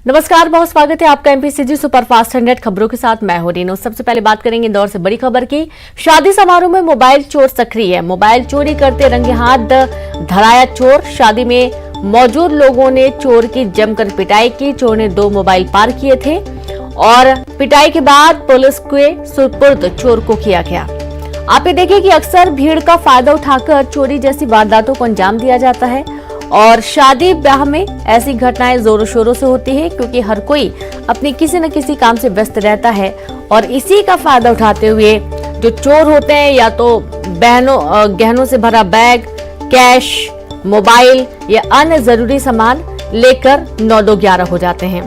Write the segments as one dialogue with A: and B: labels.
A: नमस्कार, बहुत स्वागत है आपका एमपीसीजी सुपरफास्ट 100 खबरों के साथ। मैं हूं रीनो। सबसे पहले बात करेंगे इंदौर से बड़ी खबर की। शादी समारोह में मोबाइल चोर सक्रिय है। मोबाइल चोरी करते रंगे हाथ धराया चोर। शादी में मौजूद लोगों ने चोर की जमकर पिटाई की। चोर ने 2 मोबाइल पार किए थे और पिटाई के बाद पुलिस के सुपुर्द चोर को किया गया। आप ये देखिए कि अक्सर भीड़ का फायदा उठाकर चोरी जैसी वारदातों को अंजाम दिया जाता है और शादी ब्याह में ऐसी घटनाएं जोरों शोरों से होती है, क्योंकि हर कोई अपने किसी न किसी काम से व्यस्त रहता है और इसी का फायदा उठाते हुए जो चोर होते हैं या तो गहनों से भरा बैग, कैश, मोबाइल या अन्य जरूरी सामान लेकर 9-2-11 हो जाते हैं।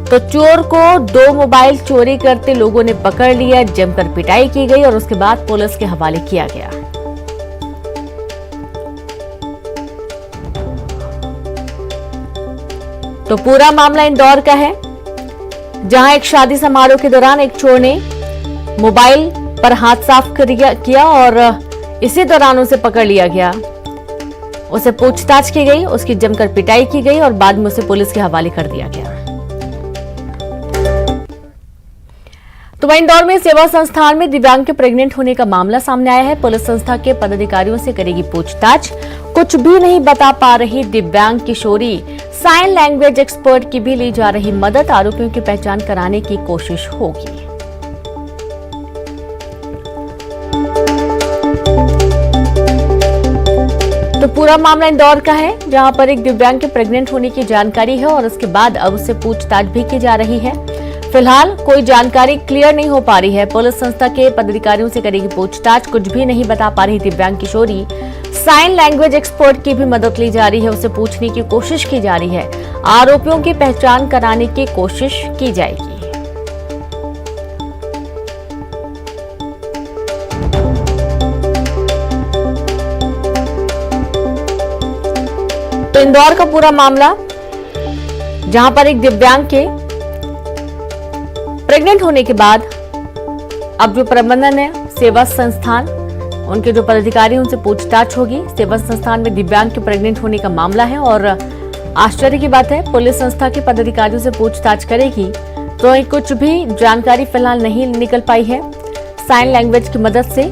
A: तो चोर को 2 मोबाइल चोरी करते लोगों ने पकड़ लिया, जमकर पिटाई की गई और उसके बाद पुलिस के हवाले किया गया। तो पूरा मामला इंदौर का है, जहां एक शादी समारोह के दौरान एक चोर ने मोबाइल पर हाथ साफ किया और इसी दौरान उसे पकड़ लिया गया। उसे पूछताछ की गई, उसकी जमकर पिटाई की गई और बाद में उसे पुलिस के हवाले कर दिया गया। तो वहीं इंदौर में सेवा संस्थान में दिव्यांग के प्रेग्नेंट होने का मामला सामने आया है। पुलिस संस्था के पदाधिकारियों से करेगी पूछताछ। कुछ भी नहीं बता पा रही दिव्यांग किशोरी। साइन लैंग्वेज एक्सपर्ट की भी ली जा रही मदद। आरोपियों की पहचान कराने की कोशिश होगी। तो पूरा मामला इंदौर का है, जहां पर एक दिव्यांग के प्रेग्नेंट होने की जानकारी है और उसके बाद अब उससे पूछताछ भी की जा रही है। फिलहाल कोई जानकारी क्लियर नहीं हो पा रही है। पुलिस संस्था के पदाधिकारियों से करेगी पूछताछ। कुछ भी नहीं बता पा रही दिव्यांग किशोरी। साइन लैंग्वेज एक्सपर्ट की भी मदद ली जा रही है, उससे पूछने की कोशिश की जा रही है। आरोपियों की पहचान कराने की कोशिश की जाएगी। तो इंदौर का पूरा मामला, जहां पर एक दिव्यांग के प्रेग्नेंट होने के बाद अब जो प्रबंधन है सेवा संस्थान, उनके जो पदाधिकारी उनसे पूछताछ होगी। सेवा संस्थान में दिव्यांग के प्रेग्नेंट होने का मामला है और आश्चर्य की बात है, पुलिस संस्था के पदाधिकारियों से पूछताछ करेगी तो कुछ भी जानकारी फिलहाल नहीं निकल पाई है। साइन लैंग्वेज की मदद से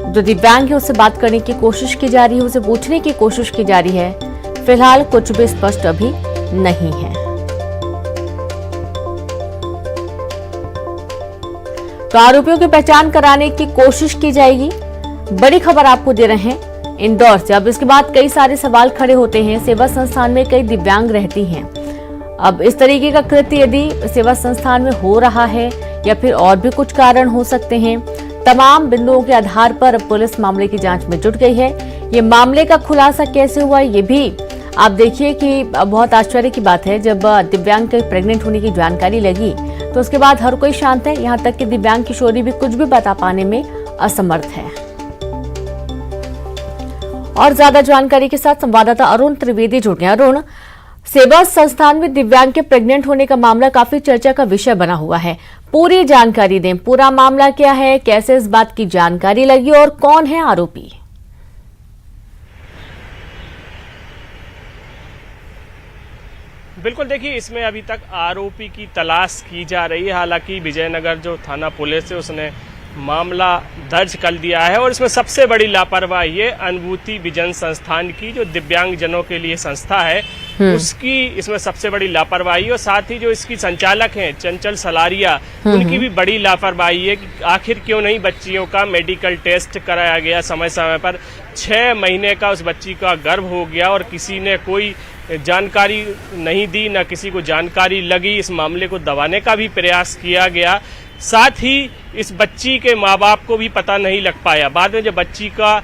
A: जो दिव्यांग है उससे बात करने की कोशिश की जा रही है, उसे पूछने की कोशिश की जा रही है। फिलहाल कुछ भी स्पष्ट अभी नहीं है। तो आरोपियों की पहचान कराने की कोशिश की जाएगी। बड़ी खबर आपको दे रहे हैं इंदौर से। अब इसके बाद कई सारे सवाल खड़े होते हैं। सेवा संस्थान में कई दिव्यांग रहती हैं। अब इस तरीके का कृत्य यदि सेवा संस्थान में हो रहा है या फिर और भी कुछ कारण हो सकते हैं, तमाम बिंदुओं के आधार पर पुलिस मामले की जांच में जुट गई है। ये मामले का खुलासा कैसे हुआ ये भी आप देखिए कि बहुत आश्चर्य की बात है। जब दिव्यांग के प्रेग्नेंट होने की जानकारी लगी तो उसके बाद हर कोई शांत है, यहाँ तक कि दिव्यांग किशोरी भी कुछ भी बता पाने में असमर्थ है। और ज्यादा जानकारी के साथ संवाददाता अरुण त्रिवेदी जुड़ गए। अरुण, सेवा संस्थान में दिव्यांग के प्रेग्नेंट होने का मामला काफी चर्चा का विषय बना हुआ है। पूरी जानकारी दें, पूरा मामला क्या है, कैसे इस बात की जानकारी लगी और कौन है आरोपी?
B: बिल्कुल, देखिए इसमें अभी तक आरोपी की तलाश की जा रही है। हालांकि विजयनगर जो थाना पुलिस है उसने मामला दर्ज कर दिया है और इसमें सबसे बड़ी लापरवाही है अनुभूति विजन संस्थान की, जो दिव्यांग जनों के लिए संस्था है, उसकी इसमें सबसे बड़ी लापरवाही है। और साथ ही जो इसकी संचालक हैं चंचल सलारिया, उनकी भी बड़ी लापरवाही है कि आखिर क्यों नहीं बच्चियों का मेडिकल टेस्ट कराया गया समय समय पर। 6 महीने का उस बच्ची का गर्भ हो गया और किसी ने कोई जानकारी नहीं दी, न किसी को जानकारी लगी। इस मामले को दबाने का भी प्रयास किया गया। साथ ही इस बच्ची के माँ बाप को भी पता नहीं लग पाया। बाद में जब बच्ची का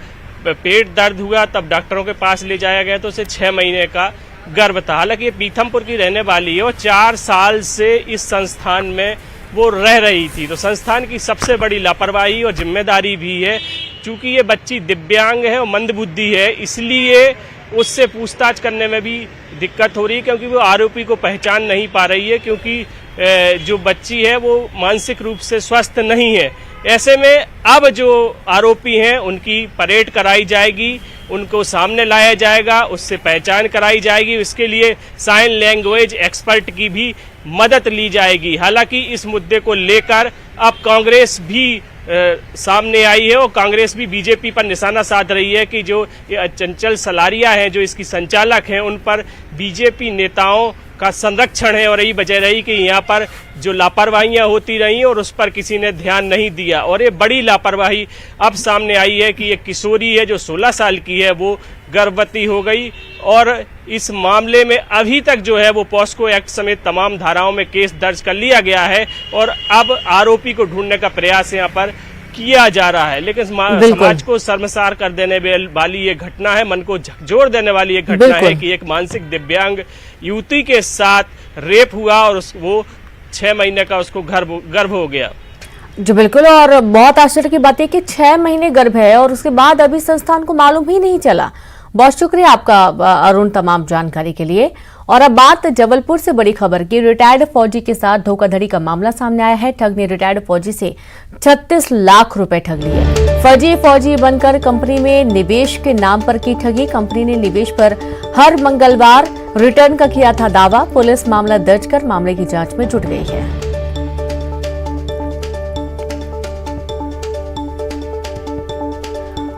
B: पेट दर्द हुआ तब डॉक्टरों के पास ले जाया गया तो उसे 6 महीने का गर्भ था। हालांकि ये पीथमपुर की रहने वाली है और 4 साल से इस संस्थान में वो रह रही थी। तो संस्थान की सबसे बड़ी लापरवाही और जिम्मेदारी भी है। चूंकि ये बच्ची दिव्यांग है और मंदबुद्धि है, इसलिए उससे पूछताछ करने में भी दिक्कत हो रही है, क्योंकि वो आरोपी को पहचान नहीं पा रही है, क्योंकि जो बच्ची है वो मानसिक रूप से स्वस्थ नहीं है। ऐसे में अब जो आरोपी हैं उनकी परेड कराई जाएगी। उनको सामने लाया जाएगा, उससे पहचान कराई जाएगी, इसके लिए साइन लैंग्वेज एक्सपर्ट की भी मदद ली जाएगी। हालांकि इस मुद्दे को लेकर अब कांग्रेस भी सामने आई है और कांग्रेस भी बीजेपी पर निशाना साध रही है कि जो चंचल सलारिया हैं, जो इसकी संचालक हैं, उन पर बीजेपी नेताओं का संरक्षण है और यही वजह रही कि यहाँ पर जो लापरवाहियाँ होती रही और उस पर किसी ने ध्यान नहीं दिया। और ये बड़ी लापरवाही अब सामने आई है कि एक किशोरी है जो 16 साल की है, वो गर्भवती हो गई और इस मामले में अभी तक जो है वो पॉस्को एक्ट समेत तमाम धाराओं में केस दर्ज कर लिया गया है और अब आरोपी को ढूंढने का प्रयास यहाँ पर किया जा रहा है। लेकिन समाज को शर्मसार कर देने वाली ये घटना है, मन को झकझोर देने वाली ये घटना है कि एक मानसिक दिव्यांग युवती के साथ रेप हुआ और वो 6 महीने का उसको गर्भ हो गया।
A: जी बिल्कुल, और बहुत आश्चर्य की बात है कि 6 महीने गर्भ है और उसके बाद अभी संस्थान को मालूम ही नहीं चला। बहुत शुक्रिया आपका अरुण तमाम जानकारी के लिए। और अब बात जबलपुर से बड़ी खबर की। रिटायर्ड फौजी के साथ धोखाधड़ी का मामला सामने आया है। ठग ने रिटायर्ड फौजी से 36 लाख रुपए ठग लिए। फौजी बनकर कंपनी में निवेश के नाम पर की ठगी। कंपनी ने निवेश पर हर मंगलवार रिटर्न का किया था दावा। पुलिस मामला दर्ज कर मामले की जांच में जुट गई है।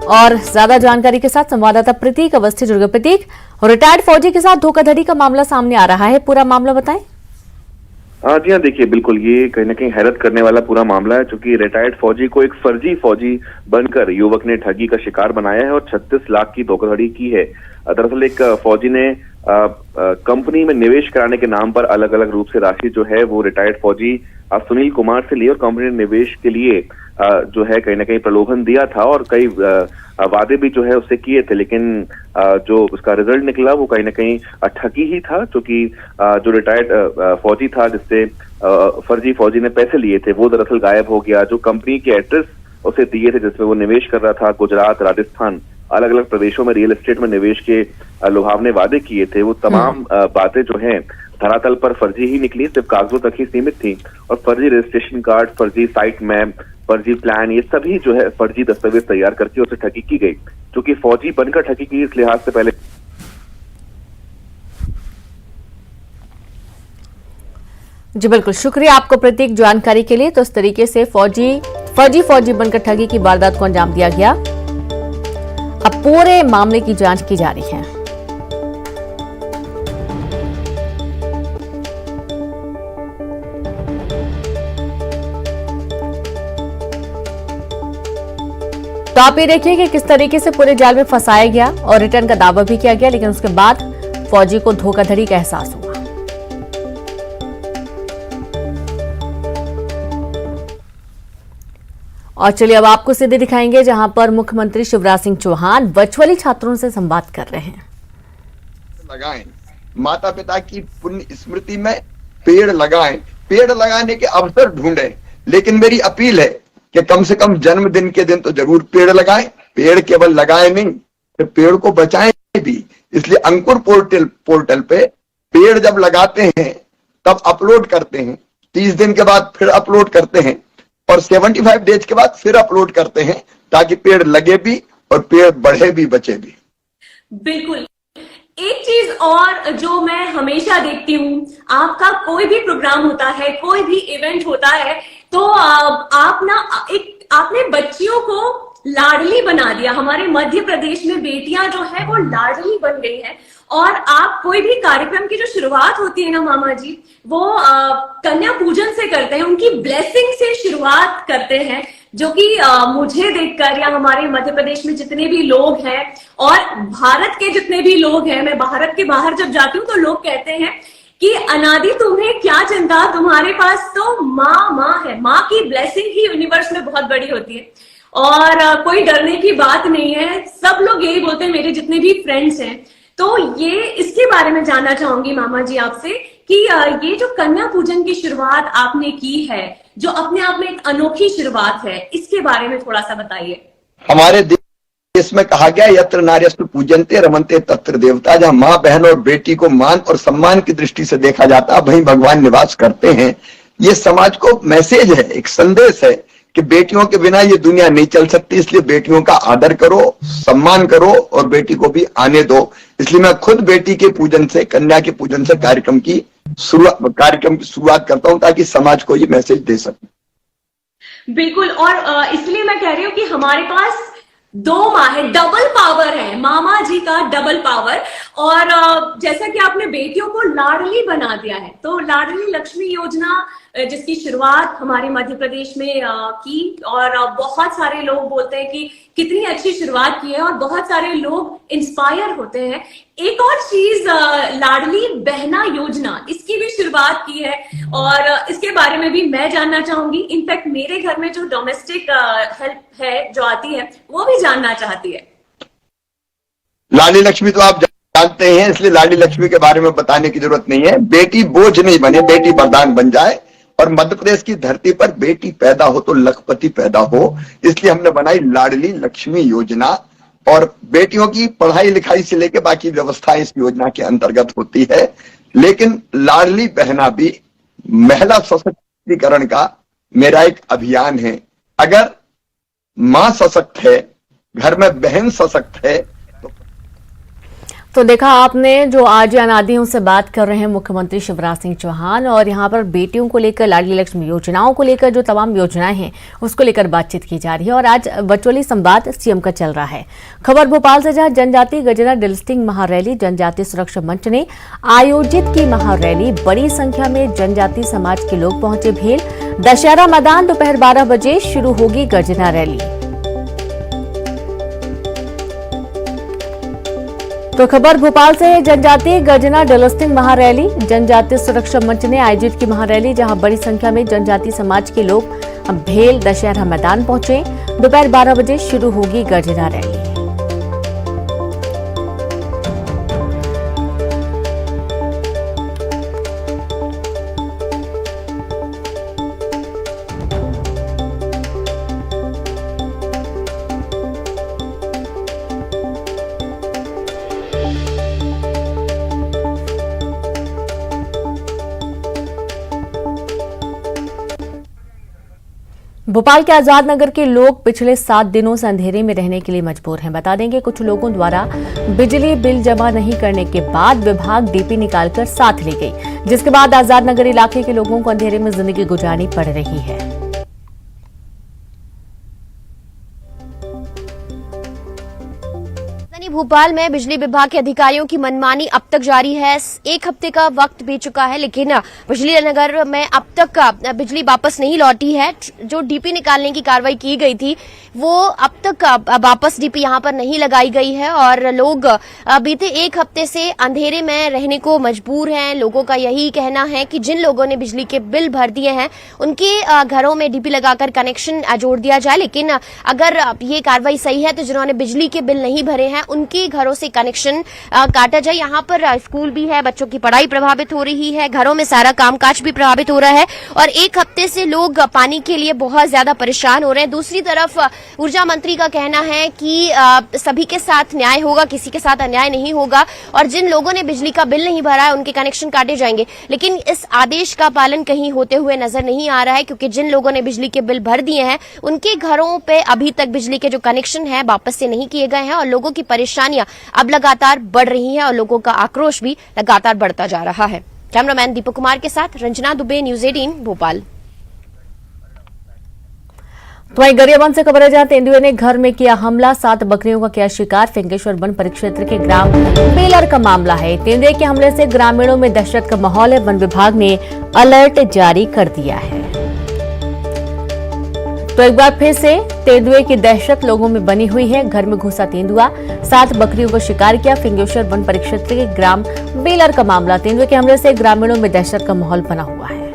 A: और ज्यादा जानकारी के साथ संवाददाता प्रतीक अवस्थी जुड़ गए। प्रतीक, रिटायर्ड फौजी के साथ धोखाधड़ी का मामला सामने आ रहा है, पूरा मामला बताएं।
C: जी हाँ, देखिए बिल्कुल ये कहीं ना कहीं हैरत करने वाला पूरा मामला है, क्योंकि रिटायर्ड फौजी को एक फर्जी फौजी बनकर युवक ने ठगी का शिकार बनाया है और 36 लाख की धोखाधड़ी की है। दरअसल एक फौजी ने कंपनी में निवेश कराने के नाम पर अलग अलग रूप से राशि जो है वो रिटायर्ड फौजी सुनील कुमार से ली और कंपनी ने निवेश के लिए जो है कहीं ना कहीं प्रलोभन दिया था और कई वादे भी जो है उससे किए थे, लेकिन जो उसका रिजल्ट निकला वो कहीं ना कहीं ठगी ही था, क्योंकि जो रिटायर्ड फौजी था जिससे फर्जी फौजी ने पैसे लिए थे वो दरअसल गायब हो गया। जो कंपनी के एड्रेस उसे दिए थे जिसमें वो निवेश कर रहा था, गुजरात, राजस्थान, अलग अलग प्रदेशों में रियल एस्टेट में निवेश के लुभावने वादे किए थे, वो तमाम बातें जो हैं धरातल पर फर्जी ही निकली, सिर्फ कागजों तक ही सीमित थी। और फर्जी रजिस्ट्रेशन कार्ड, फर्जी साइट मैप, फर्जी प्लान, ये सभी जो है फर्जी दस्तावेज तैयार करके उसे ठगी की गई। क्योंकि फौजी बनकर ठगी की, इस लिहाज से पहले
A: जी बिल्कुल, शुक्रिया आपको प्रतीक जानकारी के लिए। तो इस तरीके से फौजी बनकर ठगी की वारदात को अंजाम दिया गया। अब पूरे मामले की जांच की जा रही है। तो आप ये देखिए कि किस तरीके से पूरे जाल में फंसाया गया और रिटर्न का दावा भी किया गया, लेकिन उसके बाद फौजी को धोखाधड़ी का एहसास हुआ। और चलिए अब आपको सीधे दिखाएंगे जहां पर मुख्यमंत्री शिवराज सिंह चौहान वर्चुअली छात्रों से संवाद कर रहे हैं।
D: लगाएं, माता पिता की पुण्य स्मृति में पेड़ लगाएं, पेड़ लगाने के अवसर ढूंढें। लेकिन मेरी अपील है कि कम से कम जन्मदिन के दिन तो जरूर पेड़ लगाएं। पेड़ केवल लगाएं नहीं, तो पेड़ को बचाएं भी। इसलिए अंकुर पोर्टल पे पेड़ जब लगाते हैं तब अपलोड करते हैं, 30 दिन के बाद फिर अपलोड करते हैं और 75 डेज के बाद फिर अपलोड करते हैं, ताकि पेड़ लगे भी और पेड़ बढ़े भी, बचे भी।
E: बिल्कुल। एक चीज और जो मैं हमेशा देखती हूँ, आपका कोई भी प्रोग्राम होता है, कोई भी इवेंट होता है, तो आपने बच्चियों को लाडली बना दिया। हमारे मध्य प्रदेश में बेटियां जो है वो लाडली बन गई है। और आप कोई भी कार्यक्रम की जो शुरुआत होती है ना मामा जी, वो कन्या पूजन से करते हैं, उनकी ब्लेसिंग से शुरुआत करते हैं, जो कि मुझे देखकर या हमारे मध्य प्रदेश में जितने भी लोग हैं और भारत के जितने भी लोग हैं, मैं भारत के बाहर जब जाती हूँ तो लोग कहते हैं कि अनादि तुम्हें क्या चिंता, तुम्हारे पास तो माँ है। माँ की ब्लेसिंग ही यूनिवर्स में बहुत बड़ी होती है और कोई डरने की बात नहीं है। सब लोग यही बोलते हैं, मेरे जितने भी फ्रेंड्स हैं। तो ये इसके बारे में जानना चाहूंगी मामा जी आपसे कि ये जो कन्या पूजन की शुरुआत आपने की है, जो अपने आप में एक अनोखी शुरुआत है, इसके बारे में थोड़ा सा बताइए।
D: हमारे देश में कहा गया यत्र नार्यस्तु पूजन्ते रमन्ते तत्र देवता। जहां माँ, बहन और बेटी को मान और सम्मान की दृष्टि से देखा जाता है, वहीं भगवान निवास करते हैं। ये समाज को मैसेज है, एक संदेश है कि बेटियों के बिना ये दुनिया नहीं चल सकती, इसलिए बेटियों का आदर करो, सम्मान करो और बेटी को भी आने दो। इसलिए मैं खुद बेटी के पूजन से, कन्या के पूजन से कार्यक्रम की शुरुआत करता हूं ताकि समाज को ये मैसेज दे सकूं।
E: बिल्कुल, और इसलिए मैं कह रही हूँ कि हमारे पास 2 माँ है, डबल पावर है, मामा जी का डबल पावर। और जैसा कि आपने बेटियों को लाडली बना दिया है, तो लाडली लक्ष्मी योजना जिसकी शुरुआत हमारे मध्य प्रदेश में की, और बहुत सारे लोग बोलते हैं कि कितनी अच्छी शुरुआत की है और बहुत सारे लोग इंस्पायर होते हैं। एक और चीज, लाडली बहना योजना, इसकी भी शुरुआत की है और इसके बारे में भी मैं जानना चाहूंगी। इनफैक्ट मेरे घर में जो डोमेस्टिक हेल्प है जो आती है, वो भी जानना चाहती है।
D: लाडली लक्ष्मी तो आप जानते हैं, इसलिए लाडली लक्ष्मी के बारे में बताने की जरूरत नहीं है। बेटी बोझ नहीं बने, बेटी वरदान बन जाए, और मध्य प्रदेश की धरती पर बेटी पैदा हो तो लखपति पैदा हो, इसलिए हमने बनाई लाडली लक्ष्मी योजना। और बेटियों की पढ़ाई लिखाई से लेकर बाकी व्यवस्थाएं इस योजना के अंतर्गत होती है। लेकिन लाडली बहना भी महिला सशक्तिकरण का मेरा एक अभियान है। अगर मां सशक्त है, घर में बहन सशक्त है,
A: तो देखा आपने, जो आज अनादि उनसे बात कर रहे हैं मुख्यमंत्री शिवराज सिंह चौहान, और यहाँ पर बेटियों को लेकर, लाडली लक्ष्मी योजनाओं को लेकर, जो तमाम योजनाएं हैं उसको लेकर बातचीत की जा रही है। और आज वर्चुअली संवाद सीएम का चल रहा है। खबर भोपाल से, जहां जनजातीय गजना डिस्टिंग महारैली जनजातीय सुरक्षा मंच ने आयोजित की महारैली। बड़ी संख्या में जनजातीय समाज के लोग पहुंचे भेल। दशहरा मैदान, दोपहर 12 बजे शुरू होगी गर्जना रैली। तो खबर भोपाल से है, जनजातीय गर्जना डिस्टिंग महारैली जनजातीय सुरक्षा मंच ने आयोजित की महारैली, जहां बड़ी संख्या में जनजातीय समाज के लोग भेल दशहरा मैदान पहुंचे। दोपहर 12 बजे शुरू होगी गर्जना रैली। भोपाल के आजाद नगर के लोग पिछले 7 दिनों से अंधेरे में रहने के लिए मजबूर हैं। बता देंगे, कुछ लोगों द्वारा बिजली बिल जमा नहीं करने के बाद विभाग डीपी निकालकर साथ ले गई, जिसके बाद आजाद नगर इलाके के लोगों को अंधेरे में जिंदगी गुजारनी पड़ रही है।
F: भोपाल में बिजली विभाग के अधिकारियों की मनमानी अब तक जारी है। 1 हफ्ते का वक्त बीत चुका है, लेकिन बिजली नगर में अब तक बिजली वापस नहीं लौटी है। जो डीपी निकालने की कार्रवाई की गई थी, वो अब तक वापस डीपी यहां पर नहीं लगाई गई है और लोग बीते 1 हफ्ते से अंधेरे में रहने को मजबूर हैं। लोगों का यही कहना है कि जिन लोगों ने बिजली के बिल भर दिए हैं, उनके घरों में डीपी लगाकर कनेक्शन जोड़ दिया जाए। लेकिन अगर ये कार्रवाई सही है तो जिन्होंने बिजली के बिल नहीं भरे हैं, उनके घरों से कनेक्शन काटा जाए। यहाँ पर स्कूल भी है, बच्चों की पढ़ाई प्रभावित हो रही है, घरों में सारा कामकाज भी प्रभावित हो रहा है और 1 हफ्ते से लोग पानी के लिए बहुत ज्यादा परेशान हो रहे हैं। दूसरी तरफ ऊर्जा मंत्री का कहना है कि सभी के साथ न्याय होगा, किसी के साथ अन्याय नहीं होगा और जिन लोगों ने बिजली का बिल नहीं भरा है उनके कनेक्शन काटे जाएंगे। लेकिन इस आदेश का पालन कहीं होते हुए नजर नहीं आ रहा है, क्योंकि जिन लोगों ने बिजली के बिल भर दिए हैं उनके घरों पे अभी तक बिजली के जो कनेक्शन है वापस से नहीं किए गए हैं और लोगों की परेशानियां अब लगातार बढ़ रही हैं और लोगों का आक्रोश भी लगातार बढ़ता जा रहा है। कैमरामैन दीपक कुमार के साथ रंजना दुबे, न्यूज 18 भोपाल।
A: तो वहीं गरियाबंद से खबर है, जहां तेंदुए ने घर में किया हमला, 7 बकरियों का किया शिकार। फिंगेश्वर वन परिक्षेत्र के ग्राम बेलर का मामला है। तेंदुए के हमले से ग्रामीणों में दहशत का माहौल है। वन विभाग ने अलर्ट जारी कर दिया है। तो एक बार फिर से तेंदुए की दहशत लोगों में बनी हुई है। घर में घुसा तेंदुआ, 7 बकरियों का शिकार किया। फिंगेश्वर वन परिक्षेत्र के ग्राम बेलर का मामला। तेंदुए के हमले से ग्रामीणों में दहशत का माहौल बना हुआ है।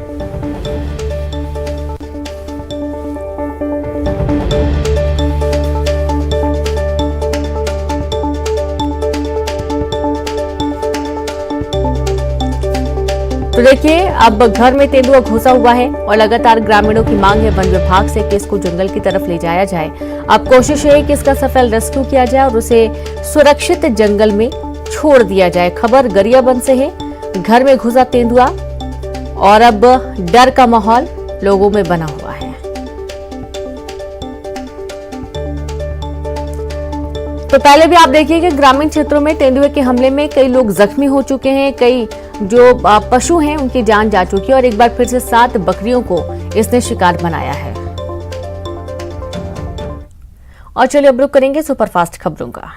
A: तो देखिए, अब घर में तेंदुआ घुसा हुआ है और लगातार ग्रामीणों की मांग है वन विभाग से कि इसको जंगल की तरफ ले जाया जाए। अब कोशिश है कि इसका सफल रेस्क्यू किया जाए और उसे सुरक्षित जंगल में छोड़ दिया जाए। खबर गरियाबंद से है, घर में घुसा तेंदुआ और अब डर का माहौल लोगों में बना हुआ है। तो पहले भी आप देखिए कि ग्रामीण क्षेत्रों में तेंदुए के हमले में कई लोग जख्मी हो चुके हैं, कई जो पशु हैं उनकी जान जा चुकी है और एक बार फिर से 7 बकरियों को इसने शिकार बनाया है। और चलिए अब रुक करेंगे सुपरफास्ट खबरों का।